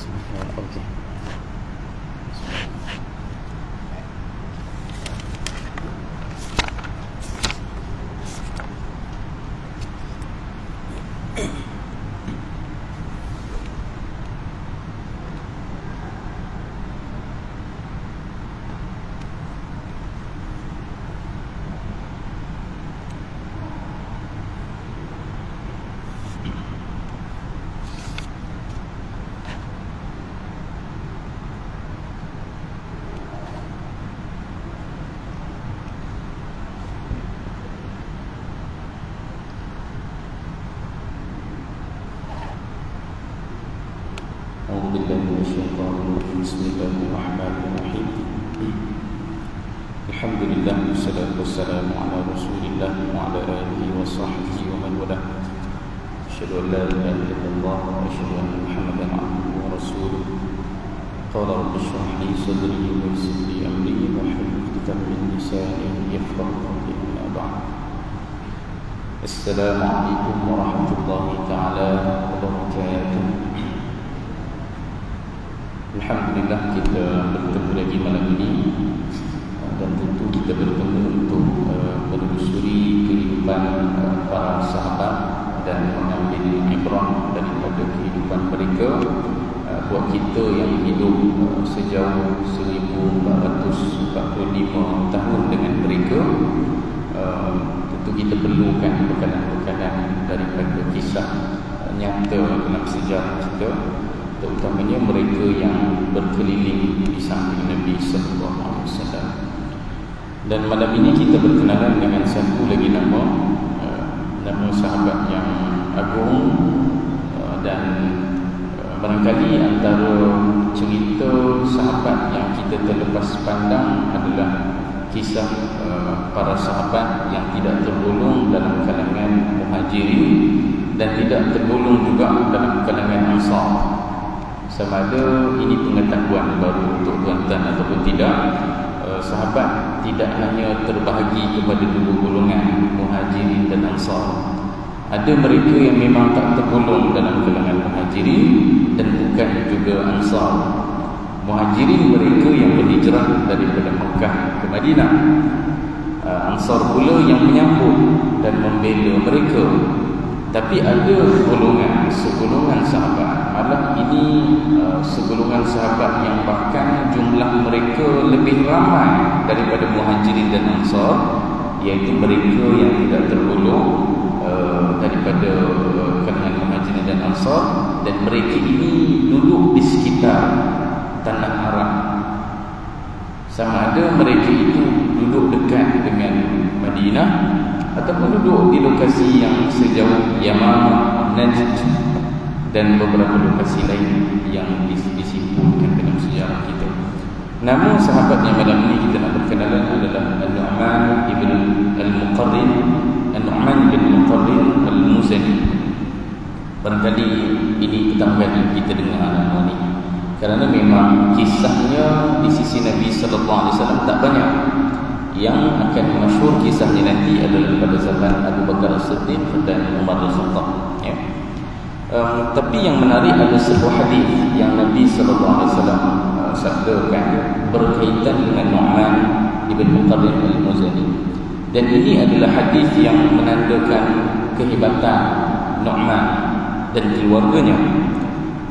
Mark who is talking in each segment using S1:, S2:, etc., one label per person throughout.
S1: Okey. أعوذ بالله من الشيطان الرجيم بسم الله الرحمن الرحيم الحمد لله والصلاة والسلام على رسول الله وعلى آله وصحبه ومن والاه أشهد أن لا إله إلا الله وأشهد أن محمدا عبده ورسوله قال رب اشرح لي صدري ويسر لي أمري واحلل عقدة من لساني يفقهوا قولي أما بعد السلام عليكم ورحمة الله تعالى وبركاته. Alhamdulillah kita bertemu lagi malam ini dan tentu kita bertemu untuk menelusuri kehidupan para sahabat dan mengambil ibrah daripada kehidupan mereka buat kita yang hidup sejauh 1445 tahun dengan mereka. Tentu kita perlukan bekalan-bekalan daripada kisah nyata dalam sejarah kita, terutamanya mereka yang berkeliling di samping Nabi sallallahu alaihi wasallam. Dan malam ini kita berkenalan dengan satu lagi nama sahabat yang agung, dan barangkali antara cerita sahabat yang kita terlepas pandang adalah kisah para sahabat yang tidak tergolong dalam kalangan Muhajirin dan tidak tergolong juga dalam kalangan Ansar. Sama ada ini pengetahuan baru untuk tuan-tuan ataupun tidak, sahabat tidak hanya terbahagi kepada dua golongan, Muhajirin dan Ansar. Ada mereka yang memang tak tergolong dalam kalangan Muhajirin dan bukan juga Ansar. Muhajirin mereka yang berhijrah daripada Mekah ke Madinah, Ansar pula yang menyambut dan membela mereka. Tapi ada segolongan sahabat, malah ini segolongan sahabat yang bahkan jumlah mereka lebih ramai daripada Muhajirin dan Ansar, iaitu mereka yang tidak tergolong daripada kalangan Muhajirin dan Ansar, dan mereka ini duduk di sekitar tanah Arab. Sama ada mereka itu duduk dekat dengan Madinah ataupun duduk di lokasi yang sejauh Yamamah, Najd dan beberapa lokasi lain yang disimpulkan dalam sejarah kita. Nama sahabat yang malam ini kita nak berkenalan adalah An-Nu'man ibn Al-Muqarrin, An-Nu'man bin Muqarrin Al-Muzani. Barangkali ini pertama kali kita dengar nama ini, kerana memang kisahnya di sisi Nabi sallallahu alaihi wasallam tak banyak. Yang akan masyhur kisahnya nanti adalah pada zaman Abu Bakar As-Siddiq dan Umar Al-Khattab, ya. Tapi yang menarik ada sebuah hadis yang Nabi sallallahu alaihi wasallam sabdakan berkaitan dengan Nu'man ibn Muqarrin Al-Muzani. Dan ini adalah hadis yang menandakan kehebatan Nu'man dan keluarganya.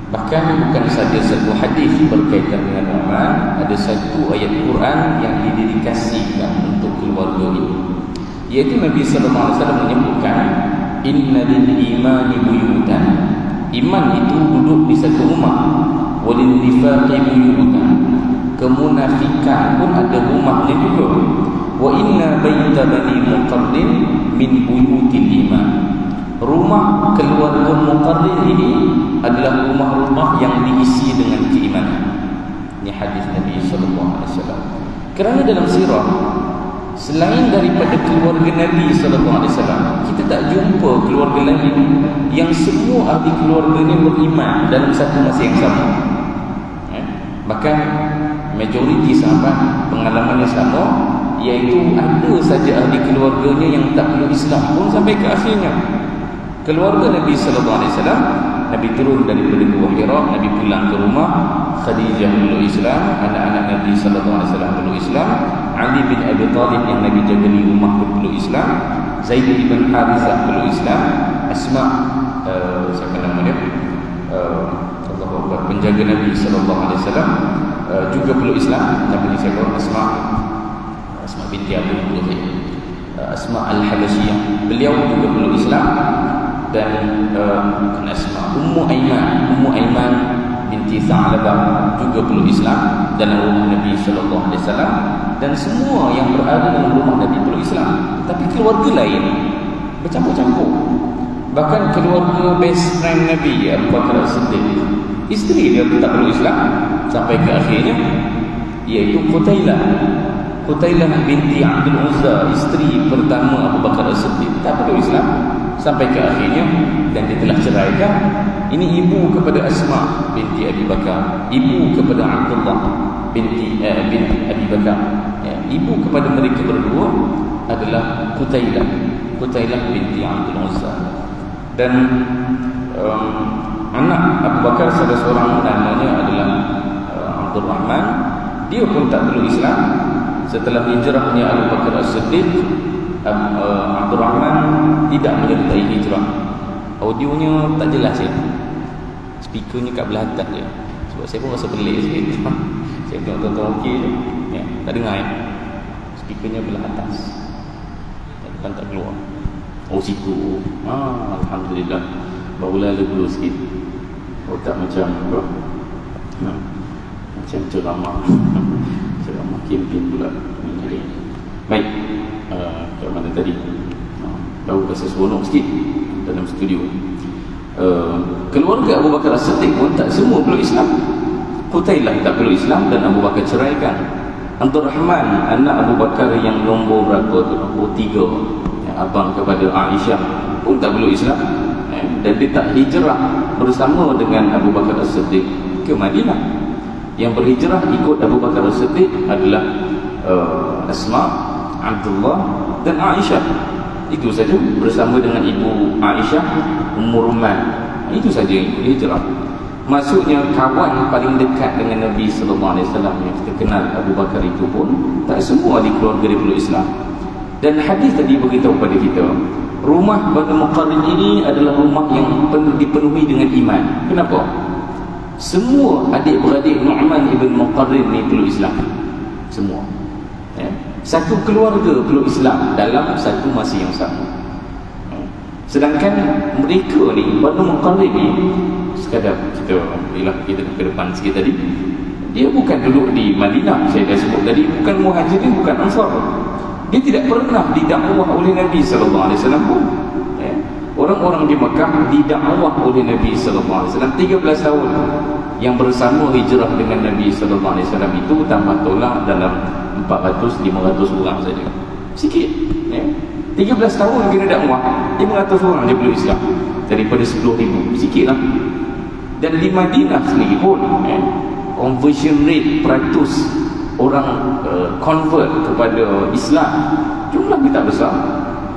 S1: Bahkan bukan saja satu hadis berkaitan dengan Nu'man, ada satu ayat Quran yang didedikasikan untuk keluarga ini, iaitu Nabi sallallahu alaihi wasallam menyebutkan inna lil imani buyutan, iman itu duduk di satu rumah, walin nifaqi buyutan, kemunafikan pun ada rumahnya juga, wa inna baita bani Muqarrin min buyutil iman, rumah keluarga Muqarrin ini adalah rumah-rumah yang diisi dengan keimanan. Ini hadis Nabi sallallahu alaihi wasallam. Kerana dalam sirah, selain daripada keluarga Nabi sallallahu alaihi wasallam, kita tak jumpa keluarga lain yang semua ahli keluarganya beriman dalam satu masa yang sama. Bahkan majoriti sahabat pengalamannya sama, iaitu ada saja ahli keluarganya yang tak perlu Islam pun sampai ke akhirnya. Keluarga Nabi sallallahu alaihi wasallam Nabi turun daripada Gua Hira, Nabi pulang ke rumah, Khadijah peluk Islam, anak-anak Nabi sallallahu alaihi wasallam peluk Islam, Ali bin Abi Thalib yang Nabi jaga di rumah peluk Islam, Zaid bin Harithah peluk Islam, Asma siapa nama dia? Allahu Akbar, penjaga Nabi sallallahu alaihi wasallam juga peluk Islam. Nama dia siapa? Asma binti Abu Bakar, Asma Al-Habasyiyah, beliau juga peluk Islam. Dan Asma Ummu Aiman binti Sa'labah juga peluk Islam dalam rumah Nabi sallallahu alaihi wasallam. Dan semua yang berada dalam rumah Nabi peluk Islam. Tapi keluarga lain bercampur-campur. Bahkan keluarga best friend Nabi, Abu Bakar As-Siddiq, isteri dia tak peluk Islam sampai ke akhirnya, iaitu Qutailah binti Abdul Uzza, isteri pertama Abu Bakar As-Siddiq, tak peluk Islam sampai ke akhirnya, dan dia telah ceraikan. Ini ibu kepada Asma binti Abi Bakar, ibu kepada Abdullah bin Abi Bakar, ya, ibu kepada mereka berdua adalah Qutailah binti Abdul Uzza. Dan anak Abu Bakar salah seorang namanya adalah Abdul Rahman. Dia pun tak peluk Islam. Setelah hijrahnya Abu Bakar As-Siddiq, Abdul Rahman tidak menyertai hijrah. Audionya tak jelas ya, speakernya kat belah atas je. Sebab saya pun rasa pelik sikit. Saya tengok tonton okey je, ya, tak dengar ya. Speakernya belah atas, depan tak keluar. Oh situ, Alhamdulillah, barulah lega sikit. Oh tak macam apa, macam ceramah kempen pula. Baik, kat mana tadi? Baru rasa seronok sikit dalam studio. Keluarga Abu Bakar As-Siddiq pun tak semua peluk Islam. Qutailah tak peluk Islam dan Abu Bakar ceraikan. Abdul Rahman, anak Abu Bakar yang nombor berapa tu? Nombor 3, abang kepada Aisyah, pun tak peluk Islam. Dan dia tak hijrah bersama dengan Abu Bakar As-Siddiq ke Madinah. Yang berhijrah ikut Abu Bakar As-Siddiq adalah Asma, Abdullah dan Aisyah. Itu saja, bersama dengan ibu Aisyah, Ummu Ruman. Itu saja yang berhijrah. Maksudnya kawan paling dekat dengan Nabi sallallahu alaihi wasallam yang kita kenal Abu Bakar itu pun tak semua di keluarga dia peluk Islam. Dan hadis tadi beritahu kepada kita, rumah Banu Muqarrin ini adalah rumah yang dipenuhi dengan iman. Kenapa? Semua adik-beradik Nu'man ibn Muqarrin ni peluk Islam. Semua, ya. Satu keluarga peluk Islam dalam satu masa yang sama. Sedangkan mereka ni, Banu Muqarrin ni, sekadar kita ke depan sikit tadi, dia bukan duduk di Madinah. Saya dah sebut tadi, bukan Muhajirin, bukan Ansar. Dia tidak pernah didakwah oleh Nabi sallallahu alaihi wasallam pun. Orang-orang di Mekah didakwah oleh Nabi sallallahu alaihi wasallam 13 tahun. Yang bersama hijrah dengan Nabi sallallahu alaihi wasallam itu tambah tolak dalam 400-500 orang saja. Sikit, ya. 13 tahun kena dakwah, 500 orang dia peluk Islam daripada 10,000. Sikitlah. Dan di Madinah sendiri pun, conversion rate peratus orang convert kepada Islam, jumlahnya tak besar,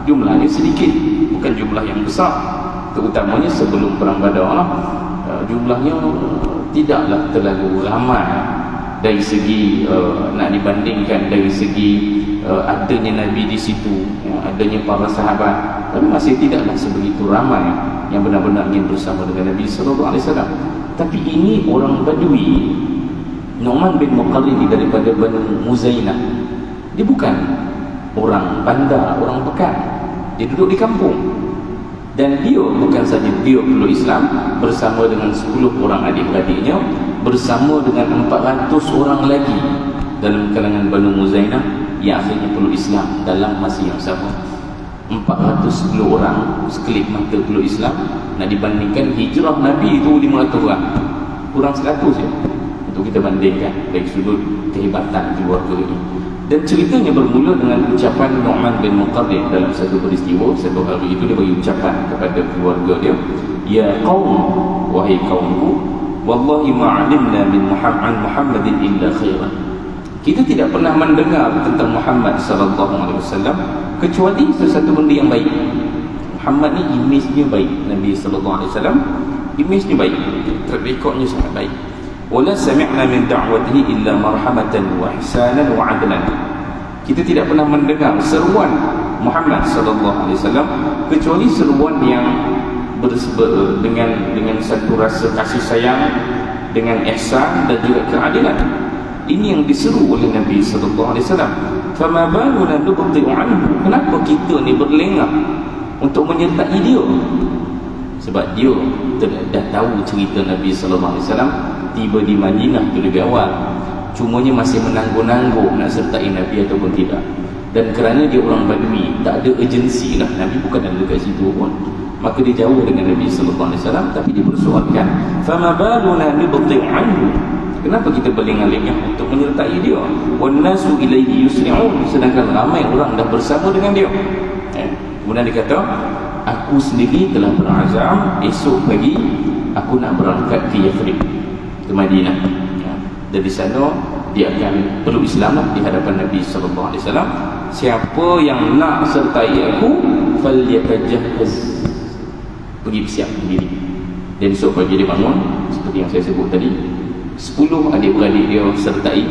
S1: jumlahnya sedikit, bukan jumlah yang besar. Terutamanya sebelum perang Badar, jumlahnya tidaklah terlalu ramai dari segi nak dibandingkan dari segi adanya Nabi di situ, adanya para sahabat, tapi masih tidaklah sebegitu ramai yang benar-benar ingin bersama dengan Nabi sallallahu alaihi wasallam. Tapi ini orang Badui, Nu'man bin Muqarrin daripada Banu Muzainah. Dia bukan orang bandar, orang pekan. Dia duduk di kampung. Dan dia bukan saja dia peluk Islam bersama dengan 10 orang adik-beradiknya, bersama dengan 400 orang lagi dalam kalangan Banu Muzainah yang akhirnya peluk Islam dalam masa yang sama. 410 orang sekelip mata peluk Islam, nak dibandingkan hijrah Nabi itu 500 orang, kurang 100 je. Itu kita bandingkan dari sudut kehebatan keluarga ini. Dan ceritanya bermula dengan ucapan Nu'man bin Muqarrin dalam satu peristiwa. Satu hari itu dia bagi ucapan kepada keluarga dia, "Ya qaum, wahai kaumku, wallahi ma'alimna min Muhammadin illa khairan." Kita tidak pernah mendengar tentang Muhammad sallallahu alaihi wasallam kecuali sesuatu benda yang baik. Muhammad ni image-nya baik. Nabi sallallahu alaihi wasallam image-nya baik, track record-nya sangat baik. Wala sami'na min da'watihi illa marhamatan wa ihsanan wa 'adlan. Kita tidak pernah mendengar seruan Muhammad sallallahu alaihi wasallam kecuali seruan yang dengan satu rasa kasih sayang, dengan ihsan dan juga keadilan. Ini yang diseru oleh Nabi sallallahu alaihi wasallam. Fama baluna nubti'u anhu. Kenapa kita ni berlengah untuk menyertai dia? Sebab dia dah tahu cerita Nabi sallallahu alaihi wasallam tiba di Madinah tu lebih awal. Cumanya masih menangguh-nangguh nak sertai Nabi ataupun tidak. Dan kerana dia orang Badui, tak ada urgensi lah, Nabi bukan ada dekat situ pun, maka dia jauh dengan Nabi sallallahu alaihi wasallam. Tapi dia bersoalkan, fama baluna nubti'u anhu. Kenapa kita berlengah-lengah untuk menyertai dia? Wan nasu ilaihi yusri'un. Sedangkan ramai orang dah bersama dengan dia. Kemudian dia kata, aku sendiri telah berazam esok pagi aku nak berangkat ke Yathrib, ke Madinah. Dan di sana dia akan peluk Islam di hadapan Nabi sallallahu alaihi wasallam. Siapa yang nak sertai aku, falyatajahhaz. Pergi bersiap diri. Dan esok pagi dia bangun, seperti yang saya sebut tadi, 10 adik-beradik dia sertai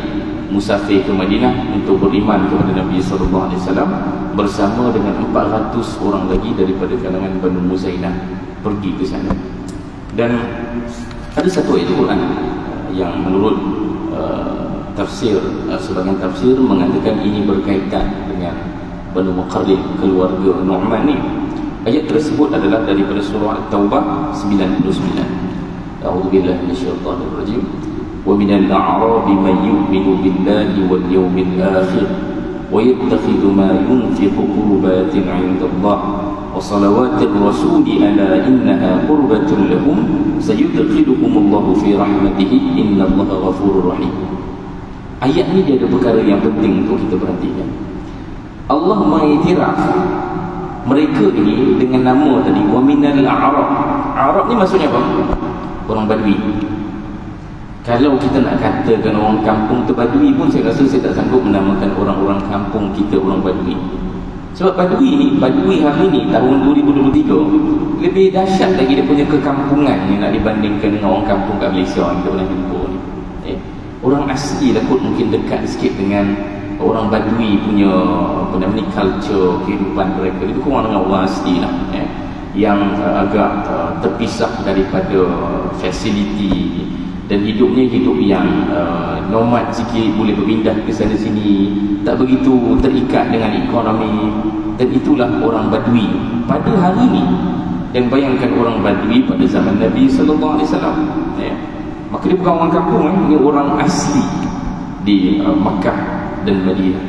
S1: musafir ke Madinah untuk beriman kepada Nabi sallallahu alaihi wasallam bersama dengan 400 orang lagi daripada kalangan Banu Muzainah pergi ke sana. Dan ada satu ayat Quran yang menurut tafsir, sebagian tafsir mengatakan ini berkaitan dengan Banu Muqarrin, keluarga Nu'man ni. Ayat tersebut adalah daripada surah At-Taubah 99. A'udzubillahi minasyaitonir rajim. ومن الأعراب من يؤمن بالله واليوم الآخر ويتخذ ما ينفق قربات عند الله وصلوات الرسول ألا إنها قربة لهم سيدخلهم الله في رحمته إن الله غفور رحيم. Ayat ni dia ada perkara yang penting untuk kita perhatikan. Allah mengiktiraf mereka ini dengan nama tadi, وَمِنَ الْأَعْرَابِ. Arab ni maksudnya apa? Orang Badui. Kalau kita nak katakan orang kampung tu Badui pun, saya rasa saya tak sanggup menamakan orang-orang kampung kita orang Badui. Sebab Badui ni, Badui hari ni tahun 2023 lebih dahsyat lagi dia punya kekampungan ni nak dibandingkan dengan orang kampung kat Malaysia yang kita pernah jumpa ni. Orang asli lah kot mungkin dekat sikit dengan orang Badui punya apa nama ni, culture, kehidupan mereka. Itu kurang dengan orang asli lah, yang agak terpisah daripada fasiliti. Dan hidupnya hidup yang nomad sikit, boleh berpindah ke sana sini, tak begitu terikat dengan ekonomi. Dan itulah orang Badui pada hari ini. Dan bayangkan orang Badui pada zaman Nabi sallallahu alaihi wasallam, maka dia bukan orang kampung, ini orang asli di Makkah dan Madinah.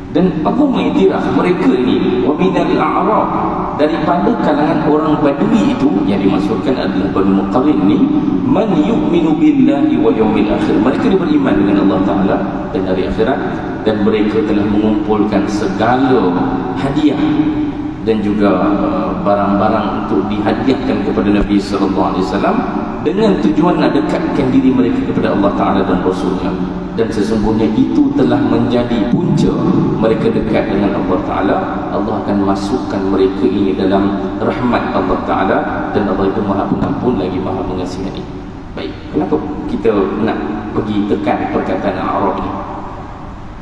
S1: Dan Allah mengiktiraf mereka ini wa minal a'rab, daripada kalangan orang Badui itu yang dimaksudkan adalah Banu Muqarrin ni, man yu'minu billahi wal yawmil akhir. Mereka dia beriman dengan Allah Ta'ala dan hari akhirat, dan mereka telah mengumpulkan segala hadiah dan juga barang-barang untuk dihadiahkan kepada Nabi sallallahu alaihi wasallam dengan tujuan nak dekatkan diri mereka kepada Allah Ta'ala dan Rasulnya. Dan sesungguhnya itu telah menjadi punca mereka dekat dengan Allah Ta'ala. Allah akan masukkan mereka ini dalam rahmat Allah Ta'ala, dan Allah itu Maha Pengampun lagi Maha Mengasihani. Baik, kenapa kita nak pergi tekan perkataan Arab ni?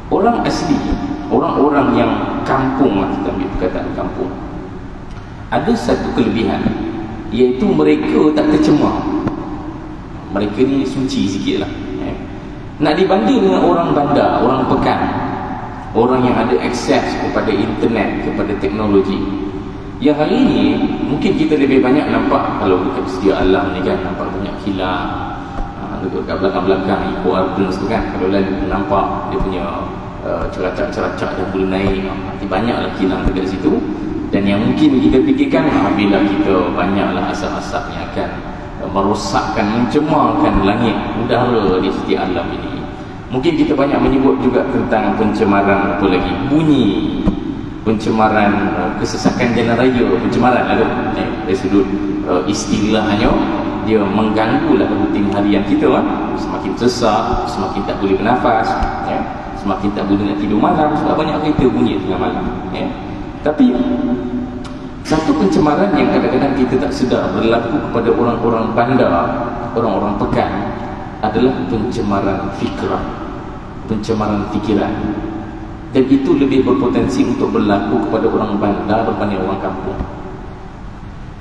S1: Orang asli, orang-orang yang kampung lah, kita ambil perkataan kampung, ada satu kelebihan, iaitu mereka tak tercemar. Mereka ni suci sikit lah. Nak dibanding dengan orang bandar, orang pekan, orang yang ada akses kepada internet, kepada teknologi, yang hari ini mungkin kita lebih banyak nampak, kalau dekat sedia alam ni kan, nampak banyak kilang dekat belakang-belakang Eco Gardens tu kan, kalau lain nampak dia punya ceracak-ceracak yang boleh naik, nanti banyaklah kilang dekat situ. Dan yang mungkin kita fikirkan, bila kita banyaklah asap-asap yang akan merosakkan, mencemarkan langit, udara di setiap alam ini. Mungkin kita banyak menyebut juga tentang pencemaran, apa lagi, bunyi, pencemaran, kesesakan jalan raya, pencemaran lah dari sudut istilahnya, dia mengganggulah rutin harian kita. Semakin sesak, semakin tak boleh bernafas, semakin tak boleh nak tidur malam sebab banyak kereta bunyi tengah malam. Tapi Satu pencemaran yang kadang-kadang kita tak sedar berlaku kepada orang-orang bandar, orang-orang pekan, adalah pencemaran fikrah, pencemaran fikiran. Dan itu lebih berpotensi untuk berlaku kepada orang bandar berbanding orang kampung.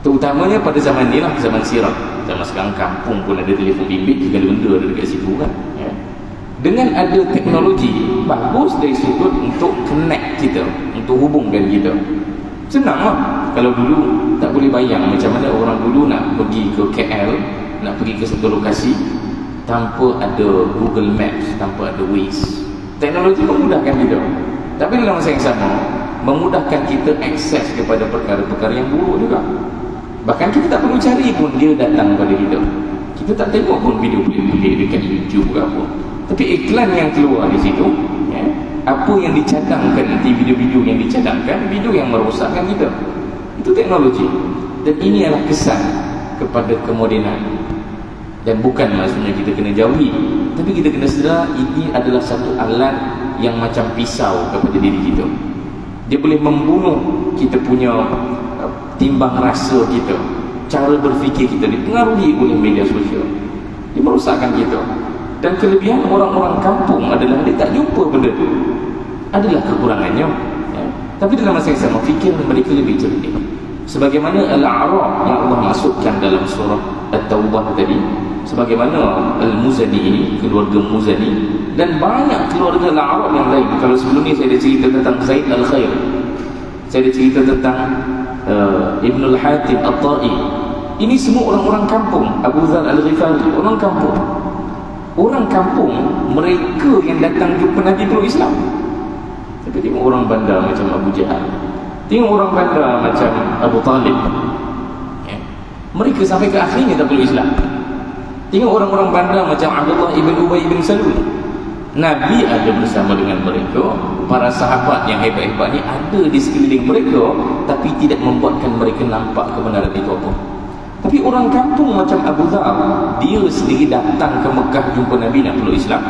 S1: Terutamanya pada zaman ni lah, zaman sirah. Zaman sekarang kampung pun ada telefon bimbit, segala benda ada dekat situ kan, ya. Dengan ada teknologi, bagus dari sudut untuk connect kita, untuk hubungkan kita. Senang lah. Kalau dulu tak boleh bayang macam mana orang dulu nak pergi ke KL, nak pergi ke satu lokasi tanpa ada Google Maps, tanpa ada Waze. Teknologi memudahkan kita, tapi dalam masa yang sama memudahkan kita akses kepada perkara-perkara yang buruk juga. Bahkan kita tak perlu cari pun dia datang pada kita. Kita tak tengok pun video dekat YouTube ke apa. Tapi iklan yang keluar di situ, ya, apa yang dicadangkan nanti, video-video yang dicadangkan, video yang merosakkan kita. Itu teknologi. Dan ini adalah kesan kepada kemodenan. Dan bukan maksudnya kita kena jauhi, tapi kita kena sedar ini adalah satu alat yang macam pisau kepada diri kita. Dia boleh membunuh kita punya timbang rasa kita, cara berfikir kita dipengaruhi oleh media sosial. Dia merosakkan kita. Dan kelebihan orang-orang kampung adalah dia tak jumpa benda tu. Adalah kekurangannya, ya. Tapi dalam masa yang sama fikiran mereka lebih cerdik. Sebagaimana Al-A'raf yang Allah masukkan dalam surah At-Taubah tadi, sebagaimana Al-Muzani ini, keluarga Muzani, dan banyak keluarga Al-A'raf yang lain. Kalau sebelum ni saya ada cerita tentang Zaid Al-Khair, saya ada cerita tentang Ibn Al-Hatim At-Ta'i. Ini semua orang-orang kampung. Abu Dhar Al-Ghifari, orang kampung. Orang kampung, mereka yang datang jumpa Nabi peluk Islam. Tapi tengok orang bandar macam Abu Jahal, tengok orang bandar macam Abu Talib, ya. Mereka sampai ke akhirnya tak peluk Islam. Tengok orang-orang bandar macam Abdullah ibn Ubay ibn Salul. Nabi ada bersama dengan mereka. Para sahabat yang hebat-hebat ni ada di sekeliling mereka, tapi tidak membuatkan mereka nampak kebenaran itu apa. Tapi orang kampung macam Abu Dhar, dia sendiri datang ke Mekah jumpa Nabi nak peluk Islam,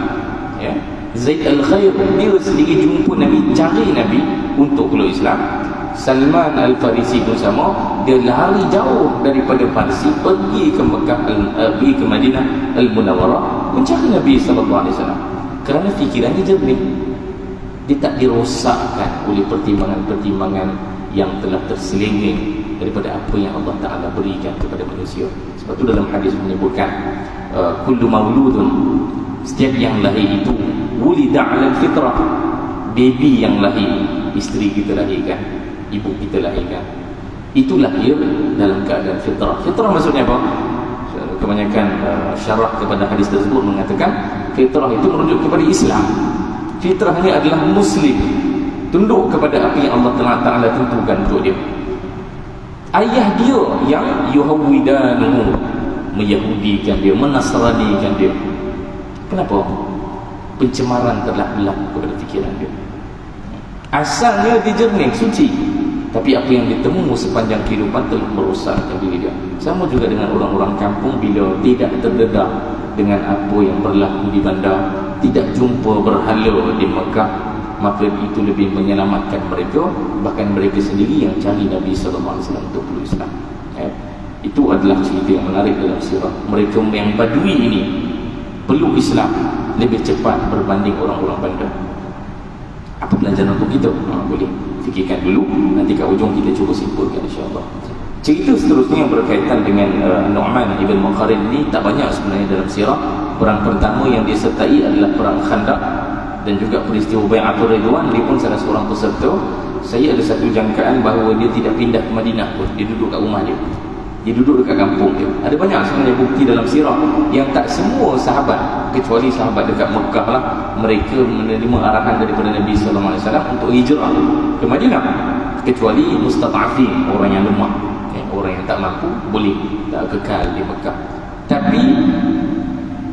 S1: ya. Zaid Al-Khair, dia sendiri jumpa Nabi, cari Nabi untuk peluk Islam. Salman Al-Farisi pun sama, dia lari jauh daripada Parsi pergi ke Mekah, pergi ke Madinah Al-Munawwarah mencari Nabi SAW. Kerana fikirannya jernih, dia tak dirosakkan oleh pertimbangan-pertimbangan yang telah terselinging daripada apa yang Allah Ta'ala berikan kepada manusia. Sebab itu dalam hadis menyebutkan kullu mauludun, setiap yang lahir itu wulida 'alal fitrah, baby yang lahir, isteri kita lahirkan, ibu kita lahirkan, itu lahir dalam keadaan fitrah. Fitrah maksudnya apa? Kebanyakan syarah kepada hadis tersebut mengatakan fitrah itu merujuk kepada Islam. Fitrahnya adalah Muslim, tunduk kepada apa yang Allah Ta'ala tentukan untuk dia. Ayah dia yang yuhawwidanuhu, meyahudikan dia, menasranikan dia. Kenapa? Pencemaran telah berlaku kepada fikiran dia. Asalnya dia jernih, suci, tapi apa yang ditemu sepanjang kehidupan telah merosakkan diri dia. Sama juga dengan orang-orang kampung, bila tidak terdedah dengan apa yang berlaku di bandar, tidak jumpa berhala di Mekah, maka itu lebih menyelamatkan mereka. Bahkan mereka sendiri yang cari Nabi SAW untuk peluk Islam, ya. Itu adalah cerita yang menarik dalam sirah. Mereka yang Badui ini peluk Islam lebih cepat berbanding orang-orang bandar. Apa pelajaran untuk kita? Boleh fikirkan dulu, nanti kat ujung kita cuba simpulkan insya-Allah. Cerita seterusnya yang berkaitan dengan Nu'man ibn Muqarrin ini tak banyak sebenarnya dalam sirah. Perang pertama yang disertai adalah perang Khandaq, dan juga peristiwa Bai'atul Ridwan, dia pun salah seorang peserta. Saya ada satu jangkaan bahawa dia tidak pindah ke Madinah pun, dia duduk kat rumah dia, dia duduk dekat kampung dia. Ada banyak sebenarnya bukti dalam sirah yang tak semua sahabat, kecuali sahabat dekat Mekah lah, mereka menerima arahan daripada Nabi SAW untuk hijrah ke Madinah, kecuali mustad'afin, orang yang lemah, orang yang tak mampu, boleh tak kekal di Mekah. Tapi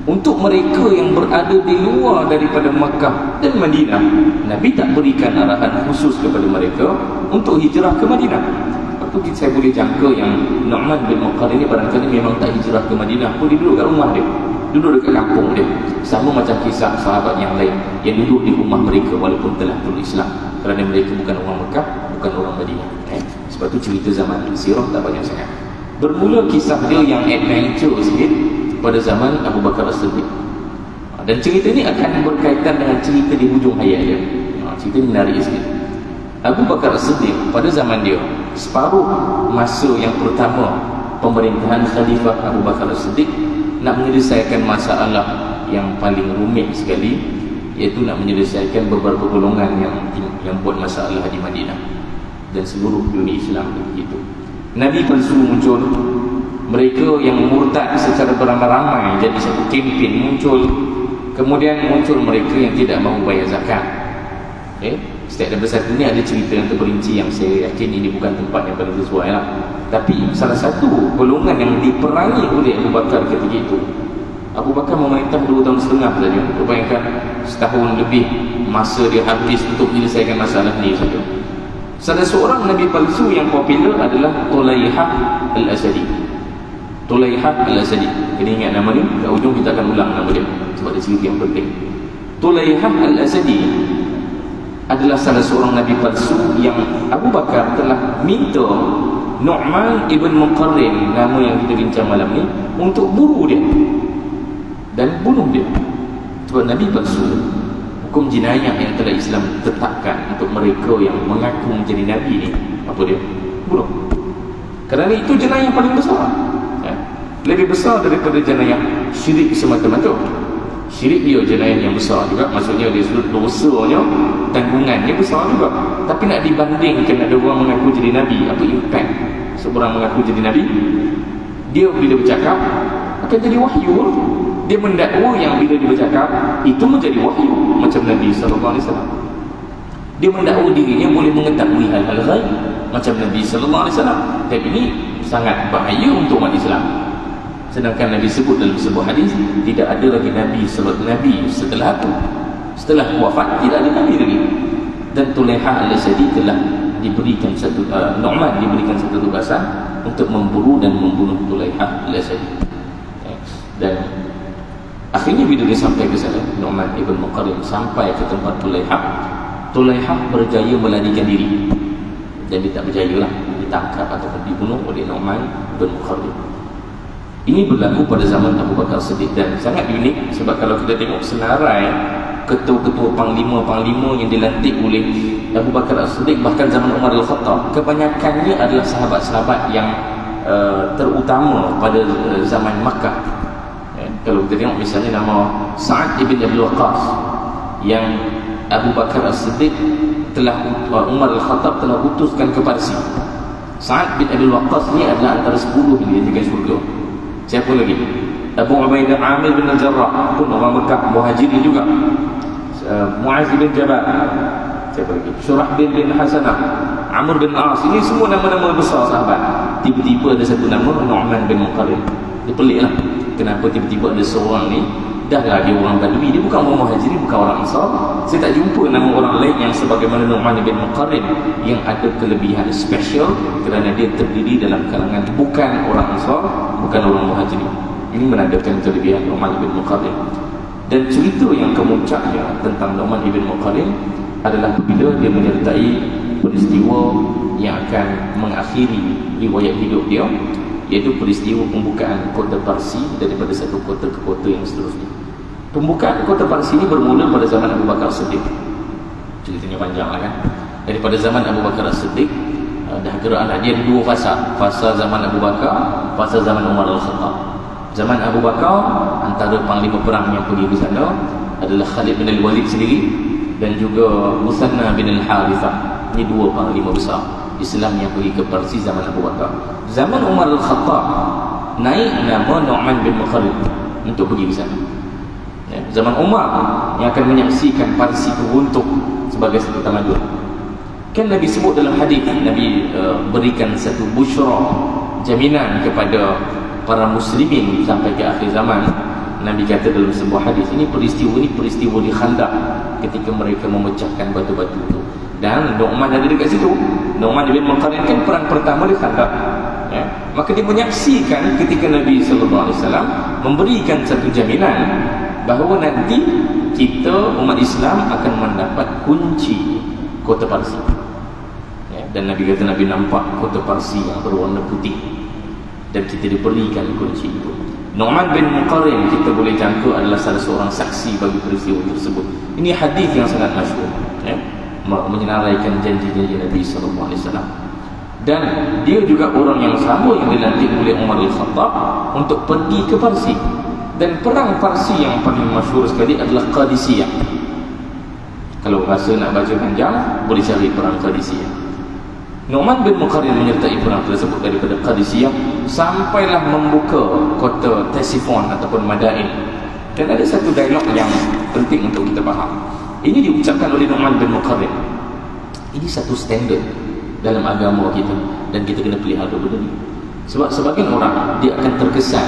S1: untuk mereka yang berada di luar daripada Mekah dan Madinah, Nabi tak berikan arahan khusus kepada mereka untuk hijrah ke Madinah. Waktu itu saya boleh jangka yang Nu'man bin Muqarrin ini barangkali memang tak hijrah ke Madinah pun, dia duduk kat rumah dia, duduk dekat kampung dia. Sama macam kisah sahabat yang lain yang duduk di rumah mereka walaupun telah peluk Islam, kerana mereka bukan orang Mekah, bukan orang Madinah. Sebab tu cerita zaman sirah tak banyak sangat. Bermula kisah dia yang adventure sikit pada zaman Abu Bakar As-Siddiq. Dan cerita ni akan berkaitan dengan cerita di hujung hayat dia. Cerita ni menarik sikit. Abu Bakar As-Siddiq pada zaman dia, separuh masa yang pertama pemerintahan Khalifah Abu Bakar As-Siddiq, nak menyelesaikan masalah yang paling rumit sekali, iaitu nak menyelesaikan beberapa golongan yang buat masalah di Madinah dan seluruh dunia Islam begitu. Nabi palsu muncul, mereka yang murtad secara beramai-ramai jadi satu kempen muncul. Kemudian muncul mereka yang tidak mahu bayar zakat. Setiap daripada satu ni ada cerita yang terperinci yang saya yakin ini bukan tempat yang paling sesuai lah. Tapi salah satu golongan yang diperangi oleh Abu Bakar ketika itu, Abu Bakar memerintah 2 tahun setengah saja. Bayangkan setahun lebih masa dia habis untuk menyelesaikan masalah ni saja. Salah seorang Nabi palsu yang popular adalah Tulaihah Al-Asadi. Tulaihah Al-Asadi. Kena ingat nama ni, kat ujung kita akan ulang nama dia sebab dia cerita yang penting. Tulaihah Al-Asadi adalah salah seorang Nabi palsu yang Abu Bakar telah minta Nu'man ibn Muqarrin, nama yang kita bincang malam ni, untuk buru dia dan bunuh dia. Sebab Nabi palsu, hukum jenayah yang telah Islam tetapkan untuk mereka yang mengaku menjadi Nabi ni, apa dia? Bunuh. Kerana itu jenayah paling besar, lebih besar daripada jenayah syirik semata-mata. Syirik dia jenayah yang besar juga, maksudnya dia sudut dosanya, tanggungannya besar juga. Tapi nak dibandingkan ada orang mengaku jadi Nabi, apa impact seorang mengaku jadi Nabi? Dia bila bercakap akan jadi wahyu. Dia mendakwa yang bila dia bercakap itu menjadi wahyu, macam Nabi SAW. Dia mendakwa dirinya boleh mengetahui hal-hal ghaib macam Nabi SAW. Dan ini sangat bahaya untuk umat Islam. Sedangkan Nabi sebut dalam sebuah hadis, tidak ada lagi Nabi setelah itu. Setelah wafat tidak ada Nabi lagi. Dan Tulaihah Al-Asadi telah diberikan satu Nu'man diberikan satu tugasan untuk memburu dan membunuh Tulaihah Al-Asadi. Dan akhirnya bila dia sampai ke sana, Nu'man ibn Muqarrin sampai ke tempat Tulaihah berjaya melarikan diri. Dan dia tak berjaya lah, ditangkap ataupun dibunuh oleh Nu'man ibn Muqarrin. Ini berlaku pada zaman Abu Bakar Siddiq dan sangat unik. Sebab kalau kita tengok senarai ketua-ketua panglima-panglima yang dilantik oleh Abu Bakar Siddiq, bahkan zaman Umar Al-Khattab, kebanyakannya adalah sahabat-sahabat yang terutama pada zaman Makkah. Kalau kita tengok misalnya nama Sa'ad ibn Abi Waqqas, yang Abu Bakar Siddiq Umar Al-Khattab telah utuskan ke Parsi. Sa'ad bin Abi Waqqas ni adalah antara 10 yang dijanjikan syurga. Siapa lagi? Abu Ubaidah Amir bin Al-Jarrah pun orang Mekah, muhajirin juga. Muaz bin Jabal. Siapa lagi? Shurahbil bin Hasanah, Amr bin As. Ini semua nama-nama besar sahabat. Tiba-tiba ada satu nama, Nu'man bin Muqarrin. Dia pelik lah, kenapa tiba-tiba ada seorang ni, dah lah dia orang Badui, dia bukan orang muhajirin, bukan orang Ansar. Saya tak jumpa nama orang lain yang sebagaimana Nu'man bin Muqarrin yang ada kelebihan spesial kerana dia terdiri dalam kalangan bukan orang Ansar, bukan orang muhajirin. Ini menandakan kelebihan Nu'man bin Muqarrin. Dan cerita yang kemuncaknya tentang Nu'man bin Muqarrin adalah bila dia menyertai peristiwa yang akan mengakhiri riwayat hidup dia, iaitu peristiwa pembukaan kota Parsi daripada satu kota ke kota yang seterusnya. Pembukaan kota Parsi ini bermula pada zaman Abu Bakar Siddiq. Ceritanya panjang lah kan. Daripada zaman Abu Bakar Siddiq, dah gerak anak dia ada 2 fasa. Fasa zaman Abu Bakar, fasa zaman Umar Al-Khattab. Zaman Abu Bakar, antara panglima perang yang pergi ke sana adalah Khalid bin Al-Walid sendiri dan juga Musanna bin Al-Harithah. Ini 2 panglima besar Islam yang pergi ke Parsi zaman Abu Bakar. Zaman Umar Al-Khattab, naik nama Nu'man bin Muqarrin untuk pergi ke sana. Zaman Umar yang akan menyaksikan Parsi runtuh sebagai satu tamadun. Kan Nabi sebut dalam hadis, Nabi berikan satu busyra, jaminan kepada para muslimin sampai ke akhir zaman. Nabi kata dalam sebuah hadis, ini peristiwa di Khandaq ketika mereka memecahkan batu-batu itu. Dan Nu'man ada dekat situ. Nu'man bin Muqarrin kan perang pertama di Khandaq. Maka dia menyaksikan ketika Nabi SAW memberikan satu jaminan bahawa nanti kita umat Islam akan mendapat kunci kota Parsi. Dan Nabi kata Nabi nampak kota Parsi yang berwarna putih, dan kita diberikan kunci itu. Nu'man bin Muqarrin kita boleh jangka adalah salah seorang saksi bagi peristiwa tersebut. Ini hadis yang sangat masyhur, menyenaraikan janji-janji Nabi SAW. Dan dia juga orang yang sama yang dilantik oleh Umar Al-Khattab untuk pergi ke Parsi. Dan perang Parsi yang paling masyhur sekali adalah Qadisiyah. Kalau rasa nak baca panjang, boleh cari perang Qadisiyah. Nu'man bin Muqarrin menyertai perang tersebut daripada Qadisiyah sampailah membuka kota Ctesiphon ataupun Madain. Dan ada satu dialog yang penting untuk kita faham. Ini diucapkan oleh Nu'man bin Muqarrin. Ini satu standard dalam agama kita, dan kita kena pelihara benda ni. Sebab sebagian orang dia akan terkesan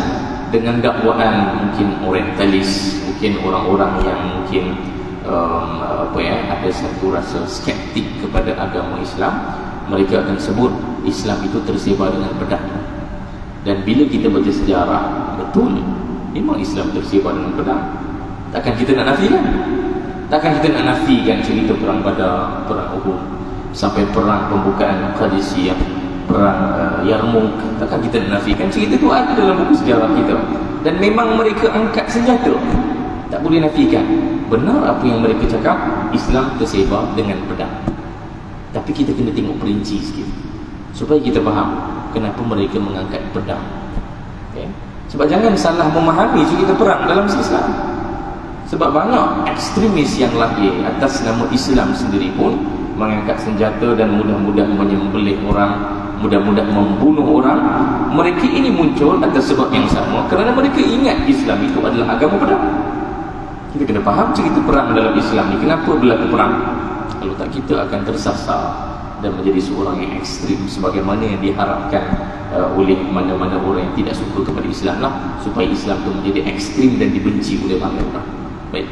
S1: dengan dakwaan mungkin orientalis, mungkin orang-orang yang mungkin ada satu rasa skeptik kepada agama Islam. Mereka akan sebut Islam itu tersebar dengan pedang. Dan bila kita baca sejarah, betul, memang Islam tersebar dengan pedang. Takkan kita nak nafikan? Takkan kita nak nafikan cerita perang Badar, perang Uhud, sampai perang pembukaan Qadisiyah, perang Yarmouk? Takkan kita nak nafikan? Cerita itu ada dalam buku sejarah kita. Dan memang mereka angkat senjata. Tak boleh nafikan. Benar apa yang mereka cakap, Islam tersebar dengan pedang. Tapi kita kena tengok perinci sikit supaya kita faham kenapa mereka mengangkat pedang. Sebab jangan salah memahami cerita perang dalam Islam. Sebab banyak ekstremis yang lahir atas nama Islam sendiri pun mengangkat senjata dan mudah-mudah menyembelih orang, mudah-mudah membunuh orang. Mereka ini muncul atas sebab yang sama, kerana mereka ingat Islam itu adalah agama pedang. Kita kena faham cerita perang dalam Islam ni, kenapa berlaku perang. Kalau tak, kita akan tersasar dan menjadi seorang yang ekstrim sebagaimana yang diharapkan oleh mana-mana orang yang tidak suka kepada Islam lah, supaya Islam itu menjadi ekstrim dan dibenci oleh banyak orang. Baik,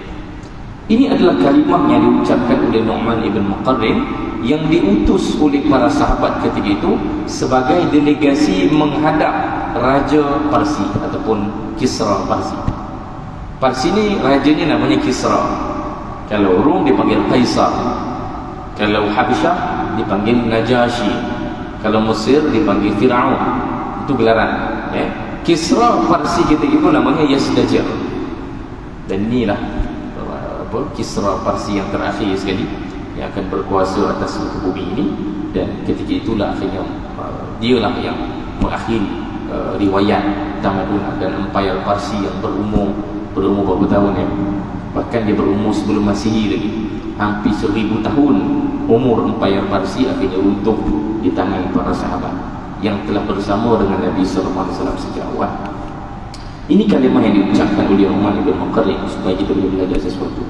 S1: ini adalah kalimah yang diucapkan oleh Nu'man ibn Muqarrin yang diutus oleh para sahabat ketika itu sebagai delegasi menghadap Raja Parsi ataupun Kisra Parsi. Parsi ni rajanya namanya Kisra. Kalau Rom dipanggil Kaisar, kalau Habsyah dipanggil Najashi, kalau Mesir dipanggil Fir'aun. Itu gelaran. Kisra Parsi kita itu namanya Yazdajir. Dan inilah Kisra Parsi yang terakhir sekali yang akan berkuasa atas muka bumi ini. Dan ketika itulah akhirnya dialah yang mengakhiri riwayat tamadun dan empayar Parsi yang berumur berapa tahun ya. Bahkan dia berumur sebelum Masihi lagi. Hampir 1000 tahun umur empayar Parsi akhirnya runtuh di tangan para sahabat yang telah bersama dengan Nabi SAW sejak awal. Ini kalimah yang diucapkan oleh Nu'man ibn Muqarrin supaya kita boleh belajar sesuatu.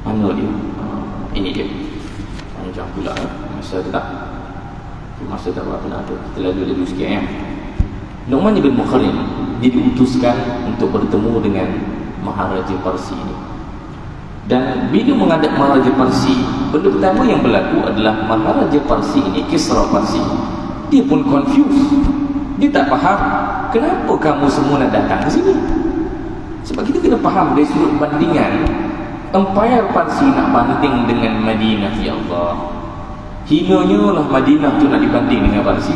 S1: Mana dia? Ini dia. Panjang pula masa tak. Masa tak berapa nak ada. Kita lalu sikit ya. Nu'man ibn Muqarrin dia diutuskan untuk bertemu dengan Maharaja Parsi ini. Dan bila menghadap Maharaja Parsi, benda pertama yang berlaku adalah Maharaja Parsi ini, Kisra Parsi, dia pun confused. Dia tak faham kenapa kamu semua nak datang ke sini. Sebab kita kena faham dari sudut bandingan. Empayar Parsi nak banding dengan Madinah, ya Allah. Hinanya lah Madinah tu nak dibanding dengan Parsi.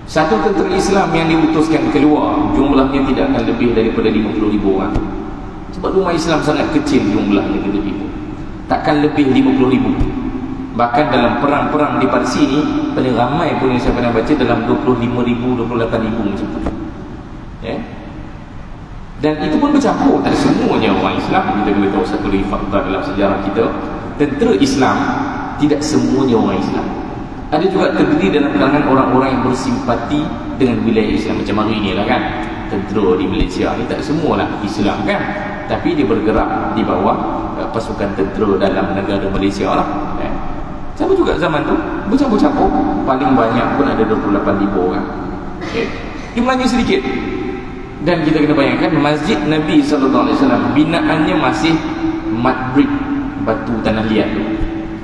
S1: Satu tentera Islam yang diutuskan keluar, jumlahnya tidak akan lebih daripada 50,000 orang. Sebab rumah Islam sangat kecil jumlahnya kita ibu. Takkan lebih 50,000. Bahkan dalam perang-perang di Parsi ni, paling ramai pun yang saya pernah baca dalam 25,000, 28,000 macam tu. Dan itu pun bercampur, tak semuanya orang Islam. Kita kena tahu satu fakta dalam sejarah kita, tentera Islam tidak semuanya orang Islam. Ada juga terdiri dalam kalangan orang-orang yang bersimpati dengan wilayah Islam. Macam hari ni lah kan, tentera di Malaysia ni tak semualah Islam kan, tapi dia bergerak di bawah pasukan tentera dalam negara Malaysia lah. Sama juga zaman tu, bercampur-campur. Paling banyak pun ada 28,000 orang. Jumlahnya sedikit. Dan kita kena bayangkan Masjid Nabi SAW binaannya masih mud brick, batu tanah liat.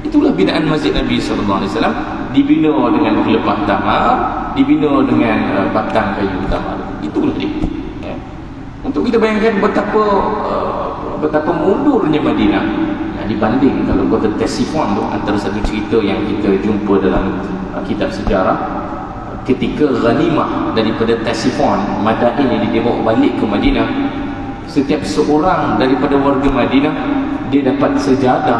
S1: Itulah binaan Masjid Nabi SAW. Dibina dengan pelepah tamar, dibina dengan batang kayu tamar. Itulah dia. Untuk kita bayangkan betapa mundurnya Madinah. dibanding kalau kata Ctesiphon tu, antara satu cerita yang kita jumpa dalam kitab sejarah, ketika ghanimah daripada Ctesiphon, Madain ini dibawa balik ke Madinah, setiap seorang daripada warga Madinah dia dapat sejadah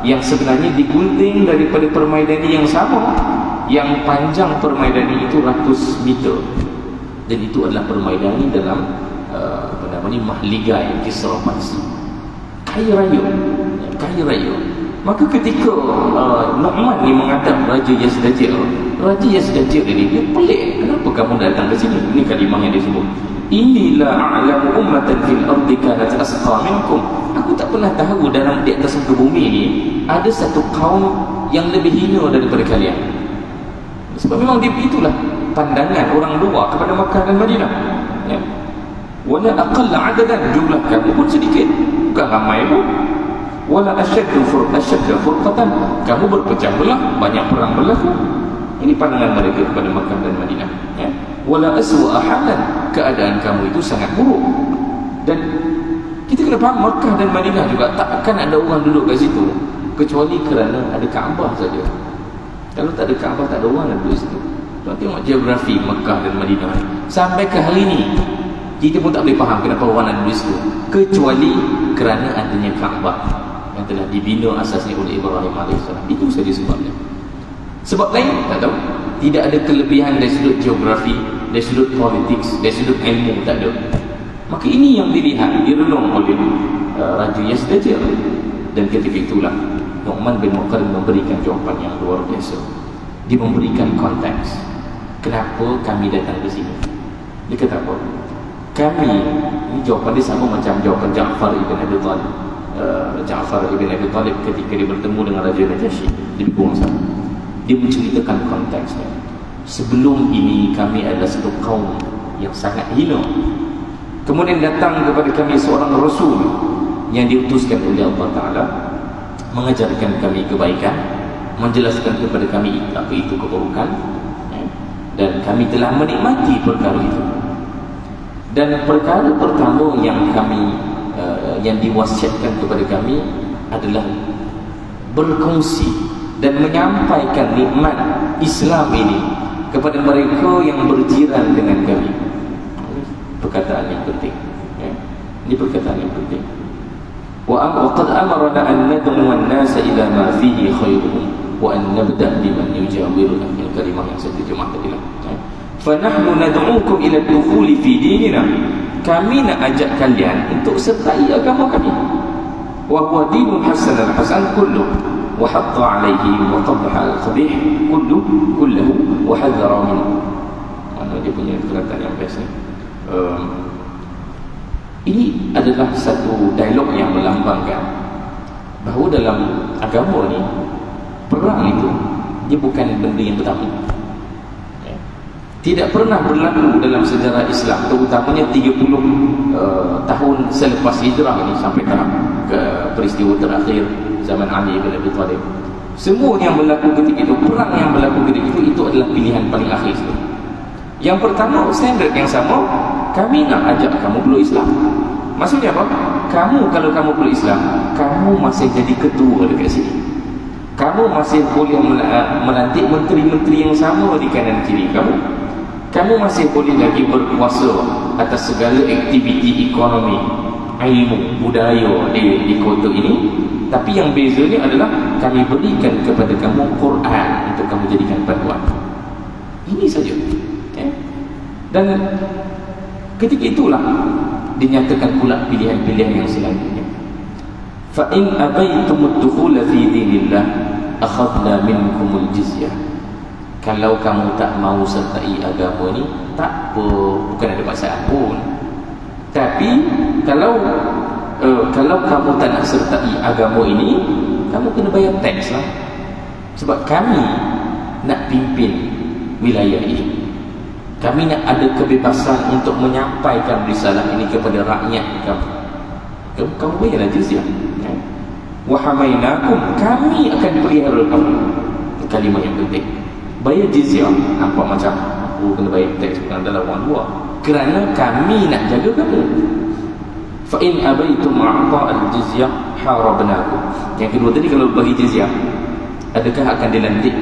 S1: yang sebenarnya digunting daripada permaidani yang sama, yang panjang permaidani itu 100 meter, dan itu adalah permaidani dalam Mahligai Kisra Parsi, kaya raya. Maka ketika Nu'man ni menghadap Raja Yazdajir ini, dia pelik, kenapa kamu datang ke sini? Ini kalimah yang dia sebut, inilah a'lamu ummatan fil ardi kanat asqa minkum. Aku tak pernah tahu dalam di atas muka bumi ni ada satu kaum yang lebih hina daripada kalian. Sebab memang dia itulah pandangan orang luar kepada Makkah dan Madinah, ya. Wala aqalla adadan, jumlah kamu pun sedikit, bukan ramai pun. Wala asyaddu furqatan, kamu berpecah belah, banyak perang berlaku. Ini pandangan mereka kepada Makkah dan Madinah, ya. Wala aswa halan, keadaan kamu itu sangat buruk. Dan kita kena faham, Makkah dan Madinah juga tak akan ada orang duduk kat situ kecuali kerana ada Kaabah saja. Kalau tak ada Kaabah, tak ada orang duduk situ. Kalau tengok geografi Makkah dan Madinah sampai ke hari ini, kita pun tak boleh faham kenapa orang nak duduk situ, kecuali kerana adanya Kaabah yang telah dibina asasnya oleh Ibrahim AS. Itu saja sebabnya. Sebab lain tak tahu. Tidak ada kelebihan dari sudut geografi, dari sudut politik, dari sudut ilmu, tak ada. Maka ini yang dilihat, direnung oleh Raja Yazdajir. Dan ketika itulah Nu'man bin Muqarrin memberikan jawapan yang luar biasa. Dia memberikan konteks, kenapa kami datang ke sini. Dia kata apa? Kami, ini jawapan dia sama macam jawapan Ja'far ibn Abi Talib. Ja'far ibn Abi Talib ketika dia bertemu dengan Raja Najasyi, lebih kurang sama. Dia menceritakan konteksnya. Sebelum ini kami adalah satu kaum yang sangat hina. Kemudian datang kepada kami seorang Rasul yang diutuskan oleh Allah Ta'ala, mengajarkan kami kebaikan, menjelaskan kepada kami apa itu keburukan, dan kami telah menikmati perkara itu. Dan perkara pertama yang kami yang diwasiatkan kepada kami adalah berkongsi dan menyampaikan nikmat Islam ini kepada mereka yang berjiran dengan kami. Perkataan yang penting, ya. Ini perkataan yang penting. Wa qad amarna an nad'u an-nasa ila ma fihi khairuhum wa an nabda' biman yujawiruna. Ini kalimah yang saya terjemah tadi lah. Fanahnu nad'ukum ila ad-dukhuli fi dinina. Kami nak ajak kalian untuk sertai agama kami. Wa huwa dinul hasan al-hasan kullu wa hatta alayhi wa qabbaha al-qabih kulluhu wa hadhara minhu. Mana dia punya perkataan yang best ni. Ini adalah satu dialog yang melambangkan bahawa dalam agama ni, perang itu dia bukan benda yang pertama. Tidak pernah berlaku dalam sejarah Islam, terutamanya 30 tahun selepas hijrah ini sampai tahap ke peristiwa terakhir zaman Ali bin Abi Thalib. Semua yang berlaku ketika itu, perang yang berlaku ketika itu adalah pilihan paling akhir. Yang pertama, standard yang sama, kami nak ajak kamu peluk Islam. Maksudnya apa? Kamu, kalau kamu peluk Islam, kamu masih jadi ketua dekat sini. Kamu masih boleh melantik menteri-menteri yang sama di kanan kiri kamu. Kamu masih boleh lagi berkuasa atas segala aktiviti ekonomi, ilmu, budaya di kota ini. Tapi yang bezanya adalah kami berikan kepada kamu Quran untuk kamu jadikan panduan. Ini saja. Dan ketika itulah dinyatakan pula pilihan-pilihan yang selanjutnya. Fa in abaitum ad-dukhula fi dinillah akhadna minkumul jizyah. Kalau kamu tak mau sertai agama ni, tak apa, bukan ada masalah pun. Tapi kalau kamu tak nak sertai agama ini, kamu kena bayar teks lah. Sebab kami nak pimpin wilayah ini. Kami nak ada kebebasan untuk menyampaikan risalah ini kepada rakyat kamu. Kamu bayarlah jizyah. Wa hamainakum, kami akan pelihara kamu. Kalimah yang penting. Bayar jizyah, nampak macam aku kena bayar teks dalam orang luar, kerana kami nak jaga kamu. Fa in abaitum a'ta al-jizyah harabnakum. Yang kedua tadi kalau bagi jizyah, adakah akan dilantik